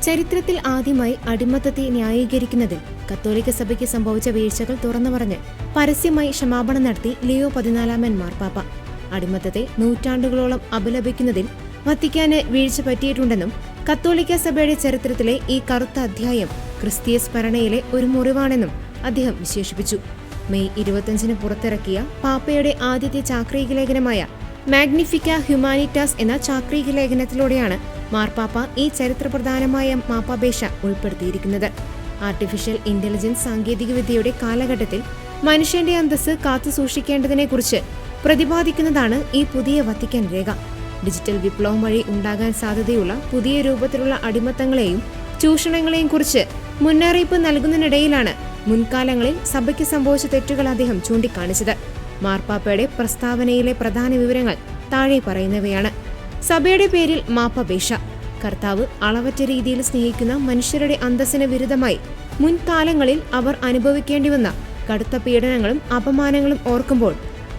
ചരിത്രത്തിൽ ആദ്യമായി അടിമത്തത്തെ ന്യായീകരിക്കുന്നതിൽ കത്തോലിക്ക സഭയ്ക്ക് സംഭവിച്ച വീഴ്ചകൾ തുറന്നു പറഞ്ഞ് പരസ്യമായി ക്ഷമാപണം നടത്തി ലിയോ 14 മാർപ്പാപ്പ. അടിമത്തത്തെ നൂറ്റാണ്ടുകളോളം അപലപിക്കുന്നതിൽ വത്തിക്കാന് വീഴ്ച പറ്റിയിട്ടുണ്ടെന്നും കത്തോലിക്ക സഭയുടെ ചരിത്രത്തിലെ ഈ കറുത്ത അധ്യായം ക്രിസ്തീയ സ്മരണയിലെ ഒരു മുറിവാണെന്നും അദ്ദേഹം വിശേഷിപ്പിച്ചു. മെയ് 25 പുറത്തിറക്കിയ പാപ്പയുടെ ആദ്യത്തെ ചാക്രിക ലേഖനമായ മാഗ്നിഫിക്ക ഹ്യൂമാനിറ്റാസ് എന്ന ചാക്രിക ലേഖനത്തിലൂടെയാണ് മാർപ്പാപ്പ ഈ ചരിത്രപ്രധാനമായ മാപ്പാപേക്ഷ ഉൾപ്പെടുത്തിയിരിക്കുന്നത്. ആർട്ടിഫിഷ്യൽ ഇന്റലിജൻസ് സാങ്കേതികവിദ്യയുടെ കാലഘട്ടത്തിൽ മനുഷ്യന്റെ അന്തസ്സ് കാത്തുസൂക്ഷിക്കേണ്ടതിനെക്കുറിച്ച് പ്രതിപാദിക്കുന്നതാണ് ഈ പുതിയ വത്തിക്കാൻ രേഖ. ഡിജിറ്റൽ വിപ്ലവം വഴി ഉണ്ടാകാൻ സാധ്യതയുള്ള പുതിയ രൂപത്തിലുള്ള അടിമത്തങ്ങളെയും ചൂഷണങ്ങളെയും കുറിച്ച് മുന്നറിയിപ്പ് നൽകുന്നതിനിടയിലാണ് മുൻകാലങ്ങളിൽ സഭയ്ക്ക് സംഭവിച്ച തെറ്റുകൾ അദ്ദേഹം ചൂണ്ടിക്കാണിച്ചത്. മാർപ്പാപ്പയുടെ പ്രസ്താവനയിലെ പ്രധാന വിവരങ്ങൾ താഴെ പറയുന്നവയാണ്. സഭയുടെ പേരിൽ മാപ്പപേക്ഷ. കർത്താവ് അളവറ്റ രീതിയിൽ സ്നേഹിക്കുന്ന മനുഷ്യരുടെ അന്തസ്സിന് വിരുദ്ധമായി മുൻകാലങ്ങളിൽ അവർ അനുഭവിക്കേണ്ടി വന്ന കടുത്ത പീഡനങ്ങളും അപമാനങ്ങളും ഓർക്കുമ്പോൾ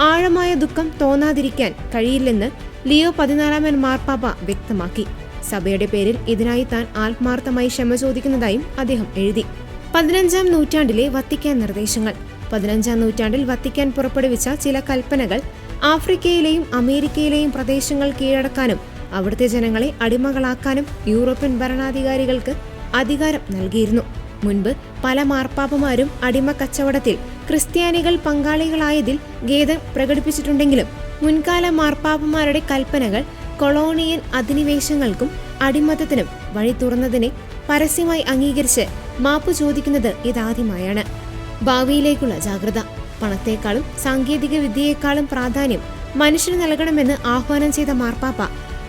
ആഴമായ ദുഃഖം തോന്നാതിരിക്കാൻ കഴിയില്ലെന്ന് ലിയോ 14 മാർപ്പാപ്പ വ്യക്തമാക്കി. സഭയുടെ പേരിൽ ഇതിനായി താൻ ആത്മാർത്ഥമായി ക്ഷമ ചോദിക്കുന്നതായും അദ്ദേഹം എഴുതി. 15-ാം നൂറ്റാണ്ടിലെ വത്തിക്കാൻ നിർദ്ദേശങ്ങൾ. 15-ാം നൂറ്റാണ്ടിൽ വത്തിക്കാൻ പുറപ്പെടുവിച്ച ചില കൽപ്പനകൾ ആഫ്രിക്കയിലെയും അമേരിക്കയിലെയും പ്രദേശങ്ങൾ കീഴടക്കാനും അവിടുത്തെ ജനങ്ങളെ അടിമകളാക്കാനും യൂറോപ്യൻ ഭരണാധികാരികൾക്ക് അധികാരം നൽകിയിരുന്നു. മുൻപ് പല മാർപ്പാപ്പമാരും അടിമ കച്ചവടത്തിൽ ക്രിസ്ത്യാനികൾ പങ്കാളികളായതിൽ ഖേദം പ്രകടിപ്പിച്ചിട്ടുണ്ടെങ്കിലും മുൻകാല മാർപ്പാപ്പമാരുടെ കൽപ്പനകൾ കൊളോണിയൽ അധിനിവേശങ്ങൾക്കും അടിമത്തത്തിനും വഴി തുറന്നതിനെ പരസ്യമായി അംഗീകരിച്ച് മാപ്പ് ചോദിക്കുന്നത് ഇതാദ്യമായാണ്. ഭാവിയിലേക്കുള്ള ജാഗ്രത. പണത്തെക്കാളും സാങ്കേതിക വിദ്യയെക്കാളും പ്രാധാന്യം മനുഷ്യന് നൽകണമെന്ന് ആഹ്വാനം ചെയ്ത മാർപ്പാപ്പ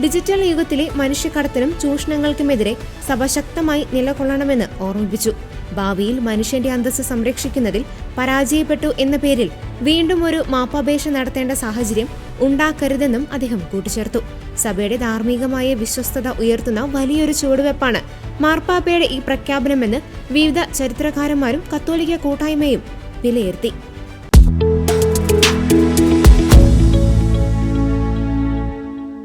ഡിജിറ്റൽ യുഗത്തിലെ മനുഷ്യക്കടത്തിനും ചൂഷണങ്ങൾക്കുമെതിരെ സഭ ശക്തമായി നിലകൊള്ളണമെന്ന് ഓർമ്മിപ്പിച്ചു. ഭാവിയിൽ മനുഷ്യന്റെ അന്തസ്സ് സംരക്ഷിക്കുന്നതിൽ പരാജയപ്പെട്ടു എന്ന പേരിൽ വീണ്ടും ഒരു മാപ്പാപേക്ഷ നടത്തേണ്ട സാഹചര്യം ഉണ്ടാക്കരുതെന്നും അദ്ദേഹം കൂട്ടിച്ചേർത്തു. സഭയുടെ ധാർമ്മികമായ വിശ്വസ്തത ഉയർത്തുന്ന വലിയൊരു ചുവടുവെപ്പാണ് മാർപ്പാപ്പയുടെ ഈ പ്രഖ്യാപനമെന്ന് വിവിധ ചരിത്രകാരന്മാരും കത്തോലിക്ക കൂട്ടായ്മയും വിലയിരുത്തി.